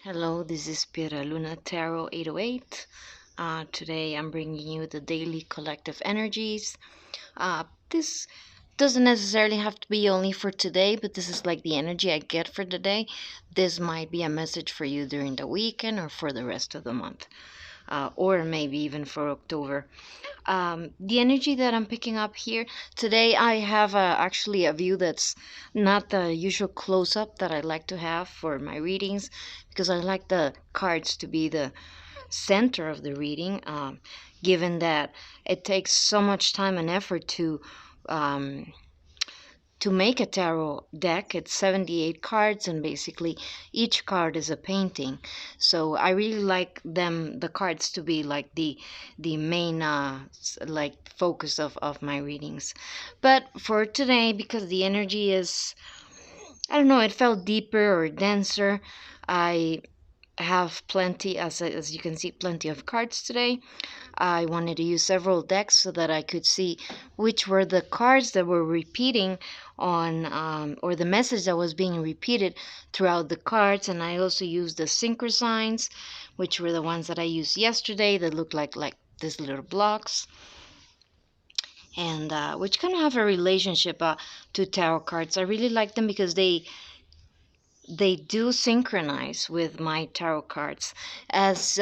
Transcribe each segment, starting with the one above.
Hello, this is Sabrina Taro 808. Today I'm bringing you the daily collective energies. This doesn't necessarily have to be only for today, but this is like the energy I get for the day. This might be a message for you during the weekend or for the rest of the month, or maybe even for October. The energy that I'm picking up here today, I have actually a view that's not the usual close up that I like to have for my readings because I like the cards to be the center of the reading, given that it takes so much time and effort um, to make a tarot deck. It's 78 cards, and basically each card is a painting. So I really like the cards to be like the main like focus of my readings. But for today, because the energy is, I don't know, it felt deeper or denser. I have plenty, as you can see, plenty of cards today. I wanted to use several decks so that I could see which were the cards that were repeating or the message that was being repeated throughout the cards. And I also used the Synchro-Signs, which were the ones that I used yesterday that look like these little blocks, and which kind of have a relationship to tarot cards. I really like them because they do synchronize with my tarot cards. As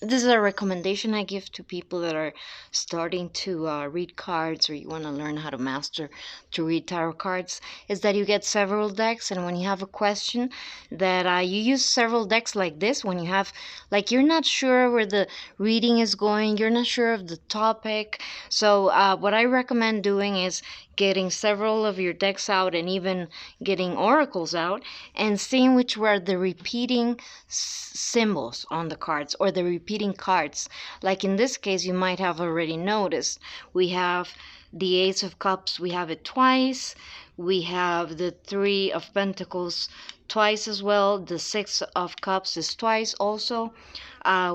This is a recommendation I give to people that are starting to read cards, or you want to learn how to master to read tarot cards, is that you get several decks, and when you have a question, that you use several decks like this. When you have, like, you're not sure where the reading is going, you're not sure of the topic. So what I recommend doing is getting several of your decks out, and even getting oracles out, and seeing which were the repeating symbols on the cards, or the repeating cards. Like in this case, you might have already noticed we have the Ace of Cups, we have it twice. We have the Three of Pentacles twice as well. The Six of Cups is twice also.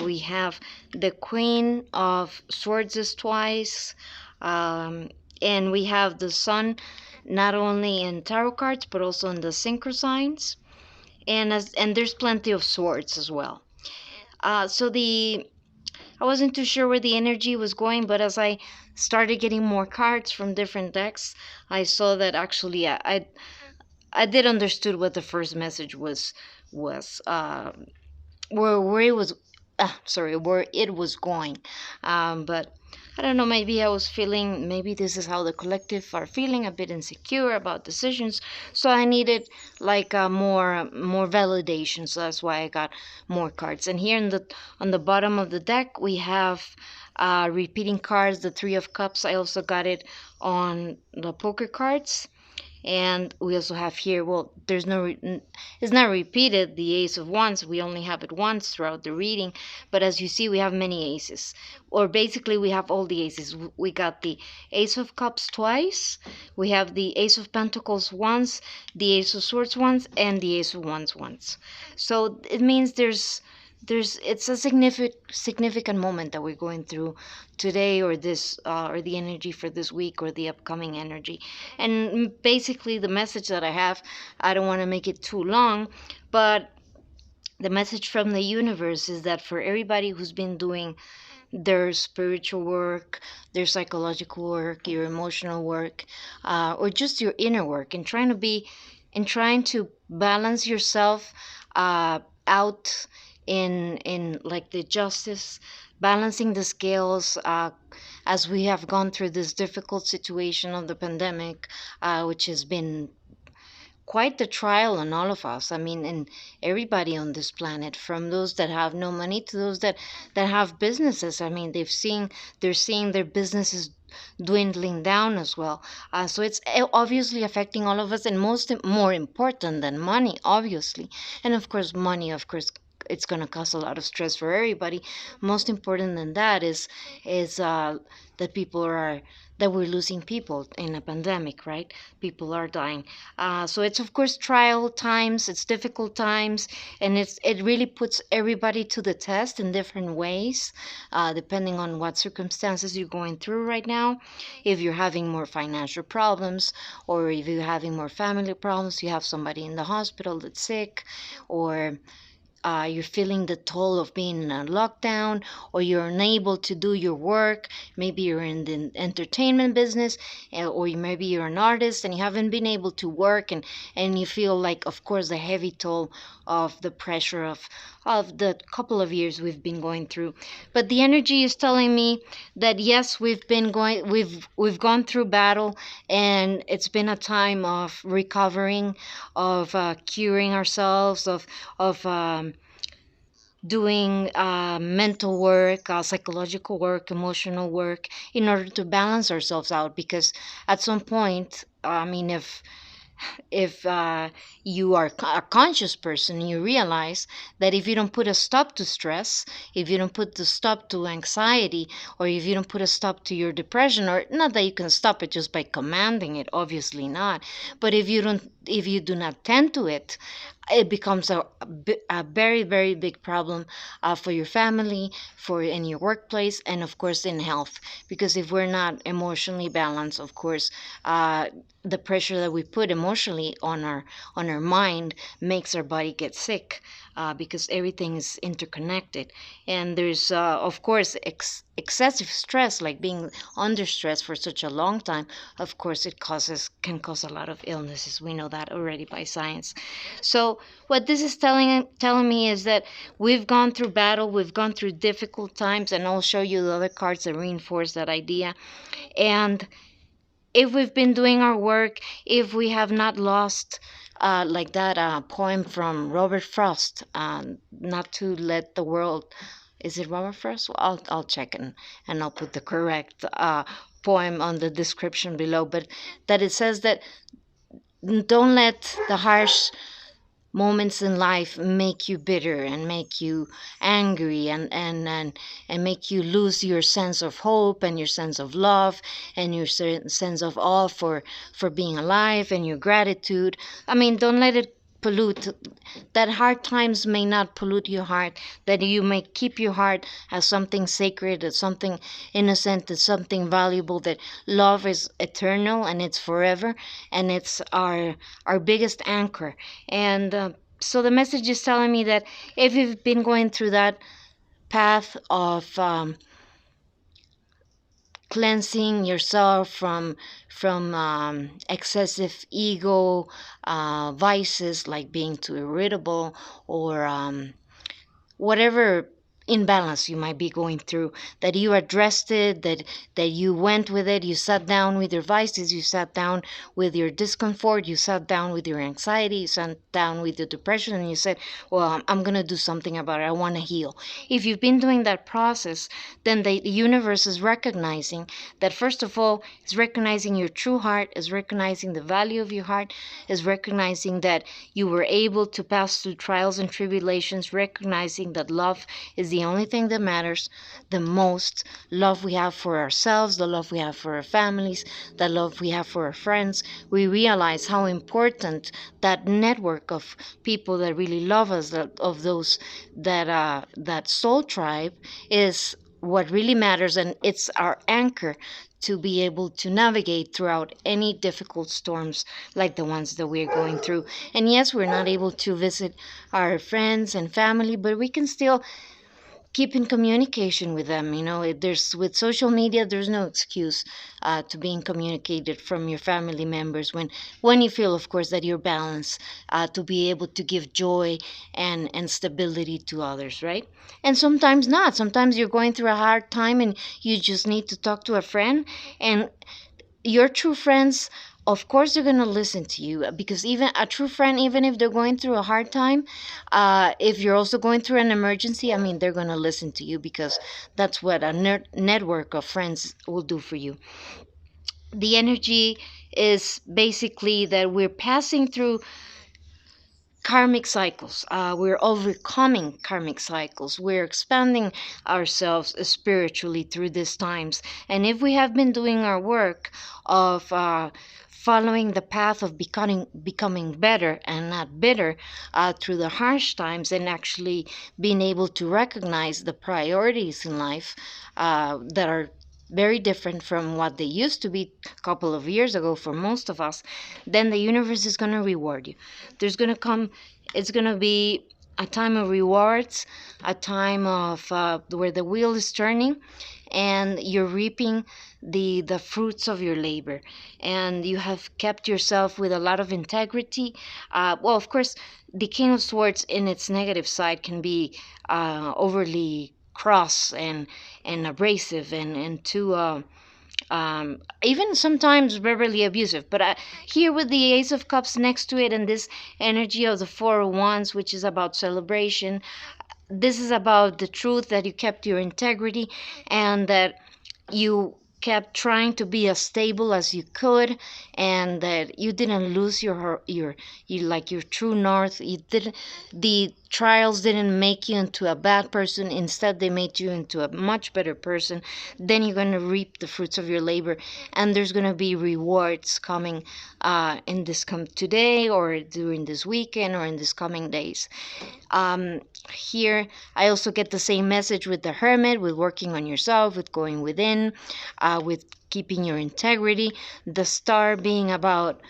We have the Queen of Swords is twice. And we have the Sun not only in tarot cards but also in the Synchro-Signs, and there's plenty of swords as well. So the I wasn't too sure where the energy was going, but as I started getting more cards from different decks, I saw that actually I did understood what the first message was where it was where it was going. But I don't know, maybe I was feeling, maybe this is how the collective are feeling, a bit insecure about decisions, so I needed like more validation, so that's why I got more cards. And here in the on the bottom of the deck we have repeating cards, the Three of Cups. I also got it on the poker cards. And we also have here, well, it's not repeated, the Ace of Wands. We only have it once throughout the reading, but as you see, we have many aces, or basically we have all the aces. We got the Ace of Cups twice, we have the Ace of Pentacles once, the Ace of Swords once, and the Ace of Wands once. So it means it's a significant moment that we're going through today, or this or the energy for this week, or the upcoming energy. And basically the message that I have, I don't want to make it too long, but the message from the universe is that for everybody who's been doing their spiritual work, their psychological work, your emotional work, or just your inner work, and trying to balance yourself out in like the justice, balancing the scales, as we have gone through this difficult situation of the pandemic, which has been quite the trial on all of us. I mean, and everybody on this planet, from those that have no money to those that have businesses. I mean, they're seeing their businesses dwindling down as well. So it's obviously affecting all of us, and more important than money, obviously, and of course, money, of course. It's going to cause a lot of stress for everybody. Most important than that is that people are that we're losing people in a pandemic, right? People are dying. So it's of course trial times, it's difficult times, and it really puts everybody to the test in different ways, depending on what circumstances you're going through right now. If you're having more financial problems, or if you're having more family problems, you have somebody in the hospital that's sick, or you're feeling the toll of being in a lockdown, or you're unable to do your work. Maybe you're in the entertainment business, or maybe you're an artist and you haven't been able to work, and you feel like, of course, the heavy toll of the pressure of the couple of years we've been going through. But the energy is telling me that yes, we've gone through battle, and it's been a time of recovering, of curing ourselves, of doing mental work, psychological work, emotional work, in order to balance ourselves out. Because at some point, I mean, if you are a conscious person, you realize that if you don't put a stop to stress, if you don't put a stop to anxiety, or if you don't put a stop to your depression, or not that you can stop it just by commanding it, obviously not, but if you do not tend to it, it becomes a very, very big problem for your family, for in your workplace, and of course in health. Because if we're not emotionally balanced, of course, the pressure that we put emotionally on our mind makes our body get sick, because everything is interconnected. And there's of course excessive stress, like being under stress for such a long time. Of course, it can cause a lot of illnesses. We know that already by science. So what this is telling me is that we've gone through battle, we've gone through difficult times, and I'll show you the other cards that reinforce that idea. And if we've been doing our work, if we have not lost, like that poem from Robert Frost, not to let the world, is it Robert Frost? Well, I'll check and I'll put the correct poem on the description below. But that it says that don't let the harsh moments in life make you bitter and make you angry, and make you lose your sense of hope and your sense of love and your sense of awe for being alive, and your gratitude. I mean, don't let it pollute. That hard times may not pollute your heart, that you may keep your heart as something sacred, as something innocent, as something valuable, that love is eternal and it's forever, and it's our biggest anchor. And so the message is telling me that if you've been going through that path of cleansing yourself from excessive ego, vices like being too irritable, or whatever imbalance you might be going through, that you addressed it, that you went with it, you sat down with your vices, you sat down with your discomfort, you sat down with your anxiety, you sat down with your depression, and you said, well, I'm going to do something about it, I want to heal. If you've been doing that process, then the universe is recognizing that, first of all, is recognizing your true heart, is recognizing the value of your heart, is recognizing that you were able to pass through trials and tribulations, recognizing that love is the only thing that matters the most. Love we have for ourselves, the love we have for our families, the love we have for our friends. We realize how important that network of people that really love us, of those that soul tribe, is what really matters, and it's our anchor to be able to navigate throughout any difficult storms like the ones that we're going through. And yes, we're not able to visit our friends and family, but we can still keep in communication with them. There's, with social media, there's no excuse to being communicated from your family members when you feel, of course, that you're balanced, to be able to give joy and stability to others, right? And sometimes not. Sometimes you're going through a hard time and you just need to talk to a friend, and your true friends, of course, they're going to listen to you, because even a true friend, even if they're going through a hard time, if you're also going through an emergency, I mean, they're going to listen to you, because that's what a network of friends will do for you. The energy is basically that we're passing through karmic cycles. We're overcoming karmic cycles. We're expanding ourselves spiritually through these times. And if we have been doing our work of following the path of becoming better and not bitter through the harsh times, and actually being able to recognize the priorities in life that are very different from what they used to be a couple of years ago for most of us, then the universe is going to reward you. There's going to come, it's going to be a time of rewards, a time of where the wheel is turning, and you're reaping the fruits of your labor, and you have kept yourself with a lot of integrity. Well, of course, the King of Swords in its negative side can be overly cross and abrasive and too even sometimes verbally abusive. But here with the Ace of Cups next to it and this energy of the Four of Wands, which is about celebration, this is about the truth that you kept your integrity and that you kept trying to be as stable as you could, and that you didn't lose your true north. You didn't The trials didn't make you into a bad person. Instead, they made you into a much better person. Then you're going to reap the fruits of your labor, and there's going to be rewards coming in this come today or during this weekend or in this coming days. um, Here I also get the same message with the Hermit, with working on yourself, with going within, with keeping your integrity. The Star being about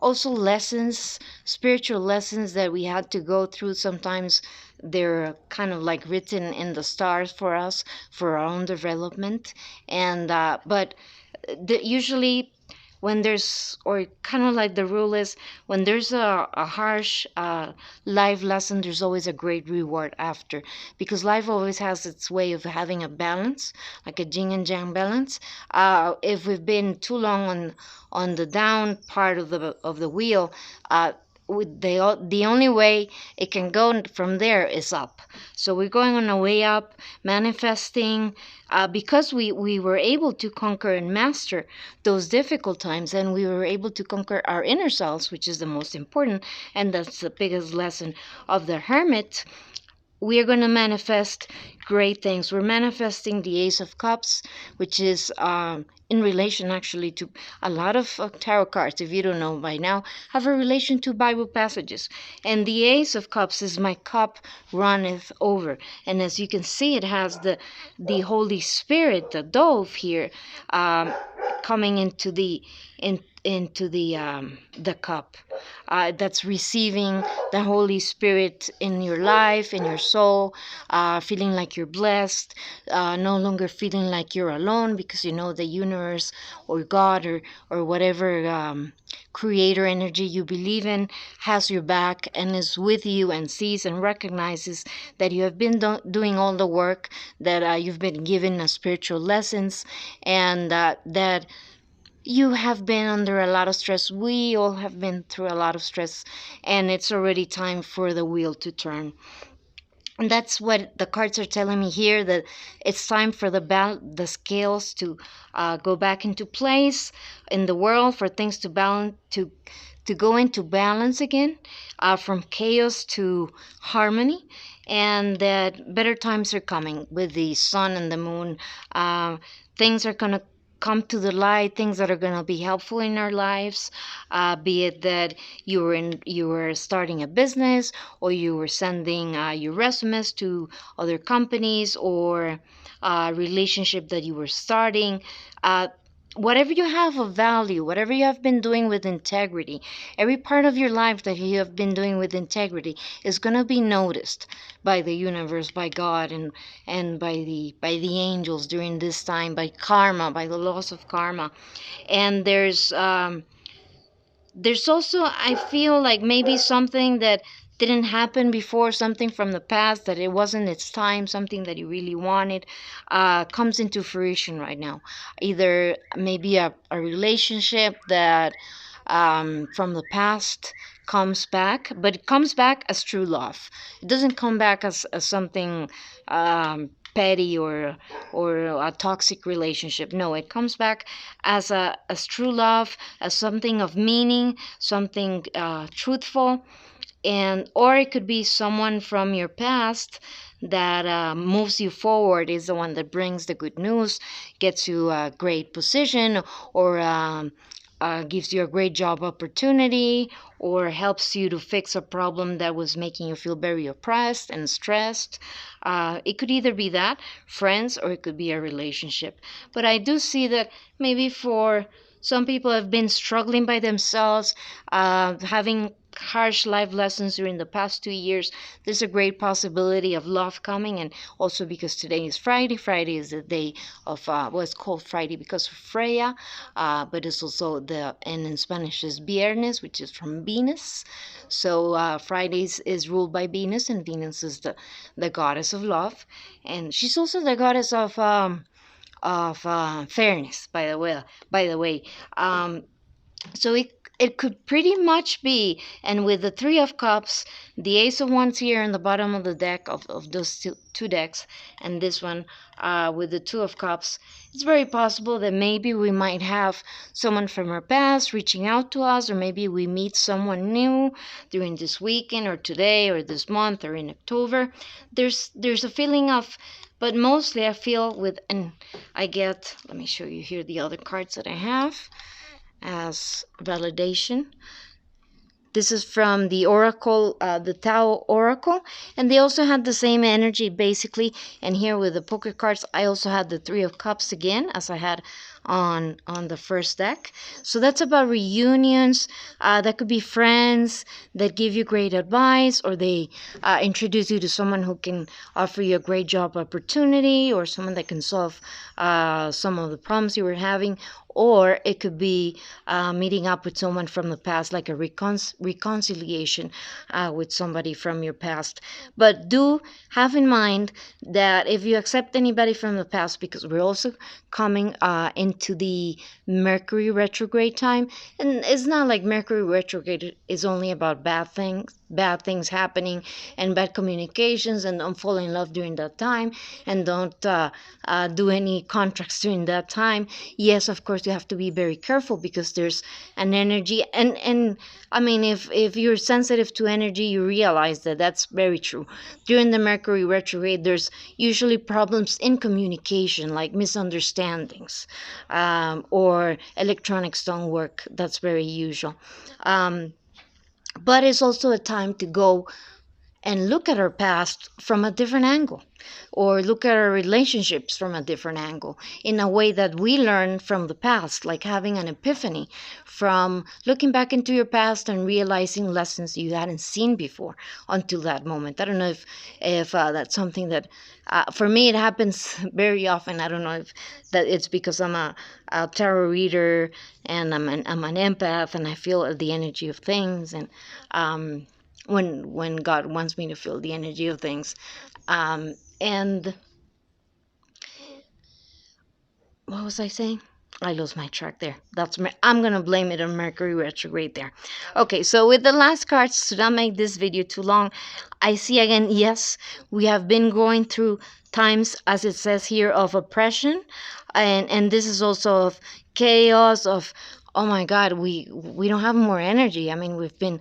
also lessons, spiritual lessons that we had to go through. Sometimes they're kind of like written in the stars for us, for our own development. And but usually when there's, or kind of like the rule is, when there's a harsh life lesson, there's always a great reward after, because life always has its way of having a balance, like a yin and yang balance. If we've been too long on the down part of the wheel, the only way it can go from there is up. So we're going on a way up, manifesting, because we were able to conquer and master those difficult times, and we were able to conquer our inner selves, which is the most important, and that's the biggest lesson of the Hermit. We are going to manifest great things. We're manifesting the Ace of Cups, which is in relation actually to a lot of tarot cards, if you don't know by now, have a relation to Bible passages. And the Ace of Cups is my cup runneth over. And as you can see, it has the Holy Spirit, the dove here, coming into the cup. That's receiving the Holy Spirit in your life, in your soul, feeling like you're blessed, no longer feeling like you're alone, because you know the universe or God or whatever creator energy you believe in has your back and is with you and sees and recognizes that you have been doing all the work, that you've been given spiritual lessons, and that you have been under a lot of stress. We all have been through a lot of stress, and it's already time for the wheel to turn. And that's what the cards are telling me here, that it's time for the scales to go back into place in the world, for things to balance, to go into balance again, from chaos to harmony, and that better times are coming with the sun and the moon. Things are going to come to the light, things that are going to be helpful in our lives, be it that you were starting a business, or you were sending your resumes to other companies, or a relationship that you were starting. Whatever you have of value, whatever you have been doing with integrity, every part of your life that you have been doing with integrity is going to be noticed by the universe, by God, and by the angels during this time, by karma, by the laws of karma. And there's also, I feel like maybe something that didn't happen before, something from the past that it wasn't its time, something that you really wanted, comes into fruition right now. Either maybe a relationship that from the past comes back, but it comes back as true love. It doesn't come back as something petty or a toxic relationship. No, it comes back as true love, as something of meaning, something truthful. And or it could be someone from your past that moves you forward, is the one that brings the good news, gets you a great position, or gives you a great job opportunity, or helps you to fix a problem that was making you feel very oppressed and stressed. It could either be that, friends, or it could be a relationship. But I do see that maybe for some people have been struggling by themselves, having harsh life lessons during the past 2 years, there's a great possibility of love coming. And also because today is Friday. Friday is the day of, well, it's called Friday because of Freya, but it's also and in Spanish is Viernes, which is from Venus. So Fridays is ruled by Venus, and Venus is the goddess of love. And she's also the goddess of fairness, by the way. So it could pretty much be, and with the Three of Cups, the Ace of Wands here in the bottom of the deck of those two decks, and this one with the Two of Cups, it's very possible that maybe we might have someone from our past reaching out to us, or maybe we meet someone new during this weekend or today or this month or in October. There's a feeling of, but mostly I feel with, and I get, let me show you here the other cards that I have as validation. This is from the Oracle, the Tao Oracle, and they also had the same energy basically. And here with the poker cards, I also had the Three of Cups again, as I had on the first deck. So that's about reunions. That could be friends that give you great advice, or they introduce you to someone who can offer you a great job opportunity, or someone that can solve some of the problems you were having. Or it could be meeting up with someone from the past, like a reconciliation with somebody from your past. But do have in mind that if you accept anybody from the past, because we're also coming into the Mercury retrograde time, and it's not like Mercury retrograde is only about bad things happening and bad communications, and don't fall in love during that time, and don't do any contracts during that time. Yes, of course, you have to be very careful because there's an energy, and I mean, if you're sensitive to energy, you realize that that's very true. During the Mercury retrograde, there's usually problems in communication, like misunderstandings, or electronics don't work. That's very usual. But it's also a time to go and look at our past from a different angle, or look at our relationships from a different angle, in a way that we learn from the past, like having an epiphany from looking back into your past and realizing lessons you hadn't seen before until that moment. I don't know if that's something that for me it happens very often. I don't know if that it's because I'm a tarot reader, and I'm an empath, and I feel the energy of things, and when God wants me to feel the energy of things. And what was I saying? I lost my track there. I'm gonna blame it on Mercury retrograde there. Okay, so with the last cards, to not make this video too long, I see again, yes, we have been going through times, as it says here, of oppression, and this is also of chaos, of, oh my God, we don't have more energy. I mean, we've been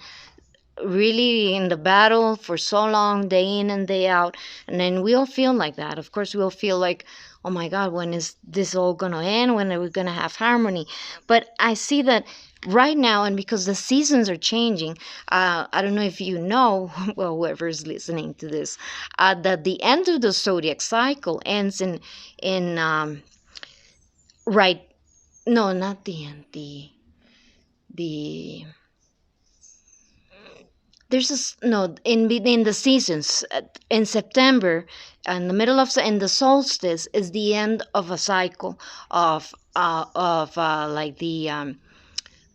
really in the battle for so long, day in and day out, and then we all feel like that. Of course, we all feel like, oh my God, when is this all gonna end? When are we gonna have harmony? But I see that right now, and because the seasons are changing, I don't know if you know, well, whoever's listening to this, that the end of the zodiac cycle ends in right, no, not the end, the there's no, in the seasons, in September, in the middle of, in the solstice is the end of a cycle of like the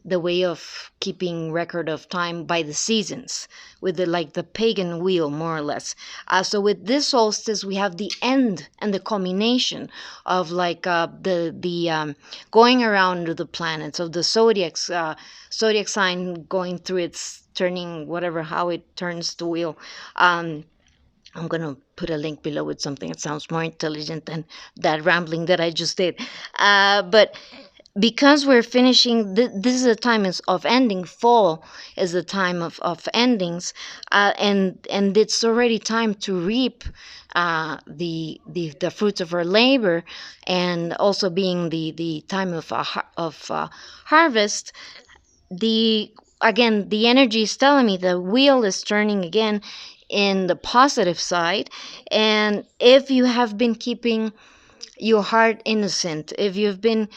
way of keeping record of time by the seasons, with the, like the pagan wheel, more or less. So with this solstice, we have the end and the culmination of like the going around the planets of the zodiac sign, going through its turning, whatever, how it turns the wheel. I'm gonna put a link below with something that sounds more intelligent than that rambling that I just did. But because we're finishing, this is a time of ending. Fall is the time of endings, and it's already time to reap the fruits of our labor, and also being the time of harvest. Again, the energy is telling me the wheel is turning again in the positive side. And if you have been keeping your heart innocent, if you've been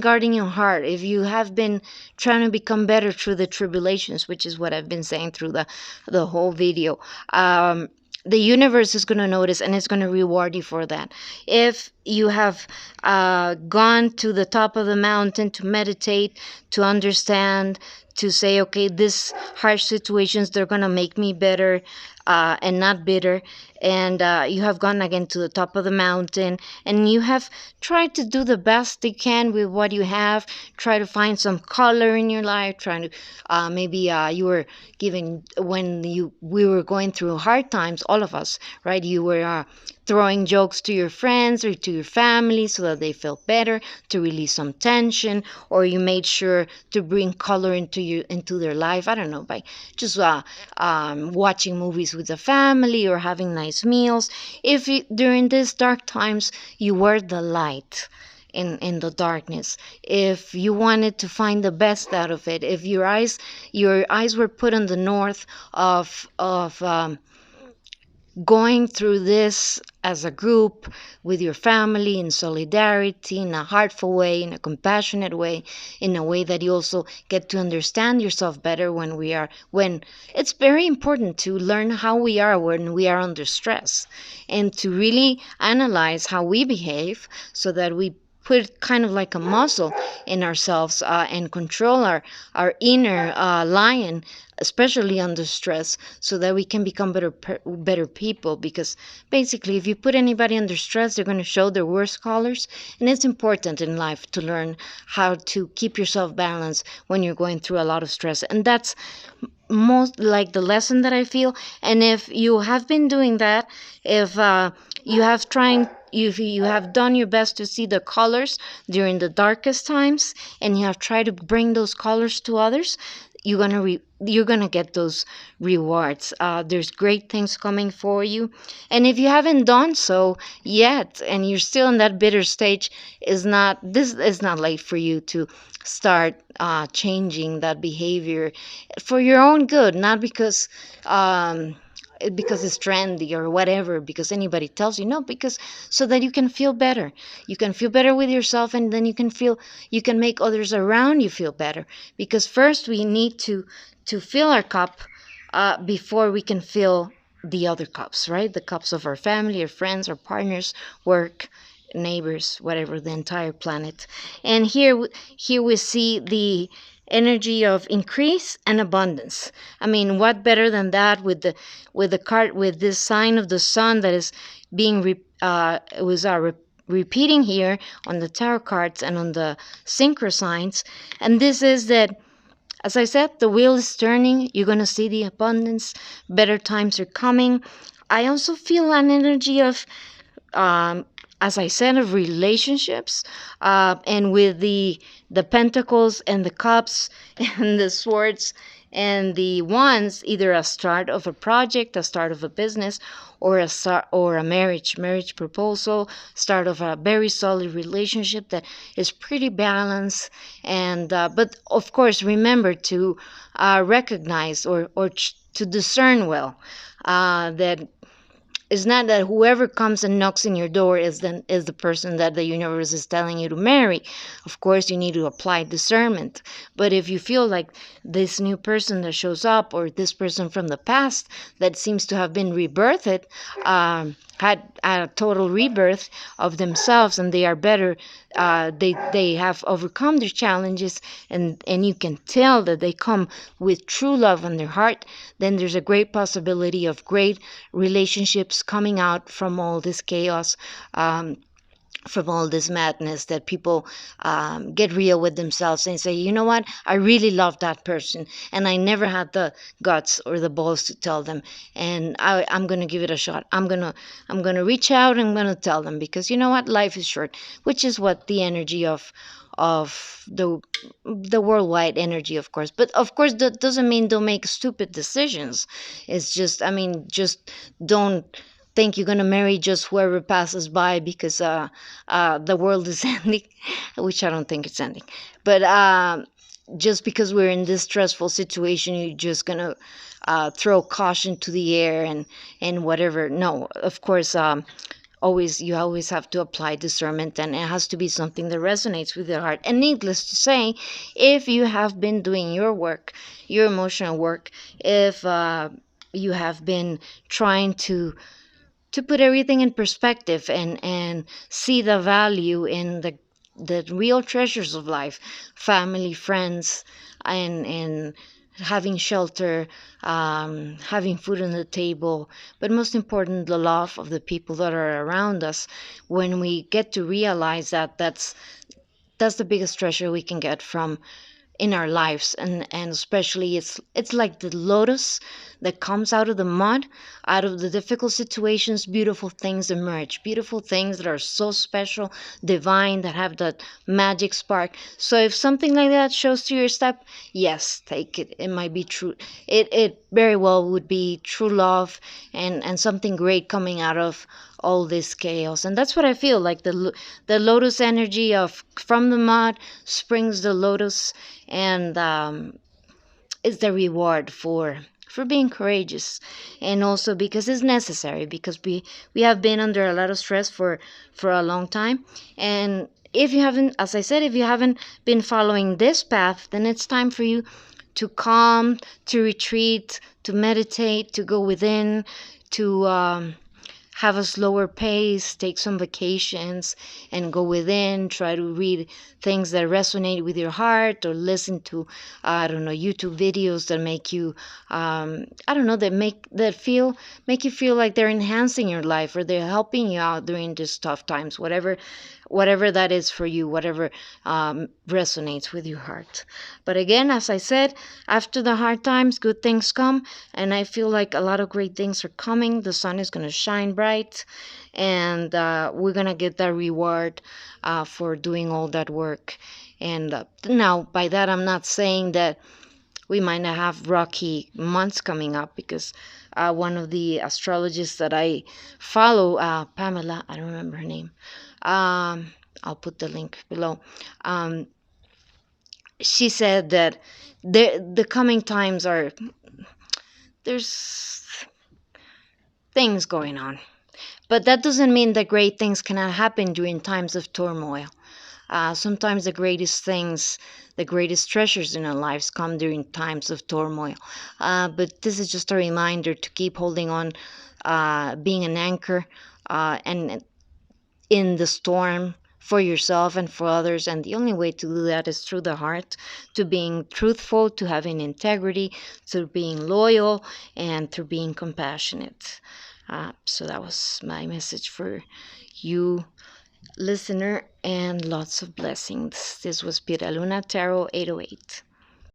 guarding your heart, if you have been trying to become better through the tribulations, which is what I've been saying through the whole video, the universe is going to notice and it's going to reward you for that. If you have gone to the top of the mountain to meditate, to understand, to say, okay, this harsh situations, they're going to make me better and not bitter. And you have gone again to the top of the mountain and you have tried to do the best you can with what you have. Try to find some color in your life. Trying to maybe you were giving, when we were going through hard times, all of us, right? You were throwing jokes to your friends or to your family so that they felt better, to release some tension, or you made sure to bring color into their life. I don't know, by just watching movies with the family or having nice meals. If you, during these dark times, you were the light in the darkness, if you wanted to find the best out of it, if your eyes were put on the north of going through this as a group with your family in solidarity, in a heartful way, in a compassionate way, in a way that you also get to understand yourself better when it's very important to learn how we are when we are under stress, and to really analyze how we behave so that we put kind of like a muscle in ourselves and control our inner lion, especially under stress, so that we can become better people. Because basically, if you put anybody under stress, they're going to show their worst colors. And it's important in life to learn how to keep yourself balanced when you're going through a lot of stress. And that's most like the lesson that I feel. And if you have been doing that, if you have trying if you have done your best to see the colors during the darkest times, and you have tried to bring those colors to others, you're gonna get those rewards. There's great things coming for you, and if you haven't done so yet, and you're still in that bitter stage, this is not late for you to start changing that behavior for your own good, not because it's trendy or whatever, because anybody tells you, no, because so that you can feel better. You can feel better with yourself, and then you can make others around you feel better. Because first we need to fill our cup before we can fill the other cups, right? The cups of our family, our friends, our partners, work, neighbors, whatever, the entire planet. And here we see the energy of increase and abundance. I mean, what better than that with the card, with this sign of the sun that is being repeating here on the tarot cards and on the Synchro-Signs. And this is that, as I said, the wheel is turning. You're going to see the abundance. Better times are coming. I also feel an energy of as I said, of relationships, and with the pentacles and the cups and the swords and the wands, either a start of a project, a start of a business, or a marriage proposal, start of a very solid relationship that is pretty balanced. And but of course, remember to recognize or to discern well that it's not that whoever comes and knocks in your door is the person that the universe is telling you to marry. Of course, you need to apply discernment. But if you feel like this new person that shows up, or this person from the past that seems to have been rebirthed, had a total rebirth of themselves, and they are better, they have overcome their challenges, and you can tell that they come with true love in their heart, then there's a great possibility of great relationships coming out from all this chaos, from all this madness, that people get real with themselves and say, you know what, I really love that person, and I never had the guts or the balls to tell them, and I'm going to give it a shot. I'm going to reach out, and I'm going to tell them, because you know what, life is short, which is what the energy of the worldwide energy, of course. But of course, that doesn't mean don't make stupid decisions. It's just, I mean, just don't think you're going to marry just whoever passes by, because the world is ending, which I don't think it's ending. But just because we're in this stressful situation, you're just going to throw caution to the air and whatever. No, of course, You always have to apply discernment, and it has to be something that resonates with your heart. And needless to say, if you have been doing your work, your emotional work, if you have been trying to put everything in perspective and see the value in the real treasures of life, family, friends, and having shelter, having food on the table, but most important, the love of the people that are around us. When we get to realize that, that's the biggest treasure we can get from in our lives. And especially, it's like the lotus that comes out of the mud, out of the difficult situations. Beautiful things emerge, beautiful things that are so special, divine, that have that magic spark. So if something like that shows to your step, yes, take it. It might be true. It very well would be true love, and something great coming out of all this chaos. And that's what I feel like. The lotus energy of from the mud springs the lotus, and it's the reward for being courageous, and also because it's necessary, because we have been under a lot of stress for a long time. And if you haven't, as I said, if you haven't been following this path, then it's time for you to calm, to retreat, to meditate, to go within, to have a slower pace, take some vacations, and go within. Try to read things that resonate with your heart, or listen to, I don't know, YouTube videos that make you, I don't know, make you feel like they're enhancing your life, or they're helping you out during these tough times. Whatever that is for you, whatever resonates with your heart. But again, as I said, after the hard times, good things come, and I feel like a lot of great things are coming. The sun is going to shine bright, and we're going to get that reward for doing all that work. And now, by that, I'm not saying that we might not have rocky months coming up, because one of the astrologists that I follow, Pamela, I don't remember her name. I'll put the link below. She said that the coming times are, there's things going on, but that doesn't mean that great things cannot happen during times of turmoil. Sometimes the greatest things, the greatest treasures in our lives come during times of turmoil. But this is just a reminder to keep holding on, being an anchor, and in the storm, for yourself and for others. And the only way to do that is through the heart, to being truthful, to having integrity, to being loyal, and through being compassionate. So that was my message for you, listener, and lots of blessings. This was Pira Luna Tarot 808.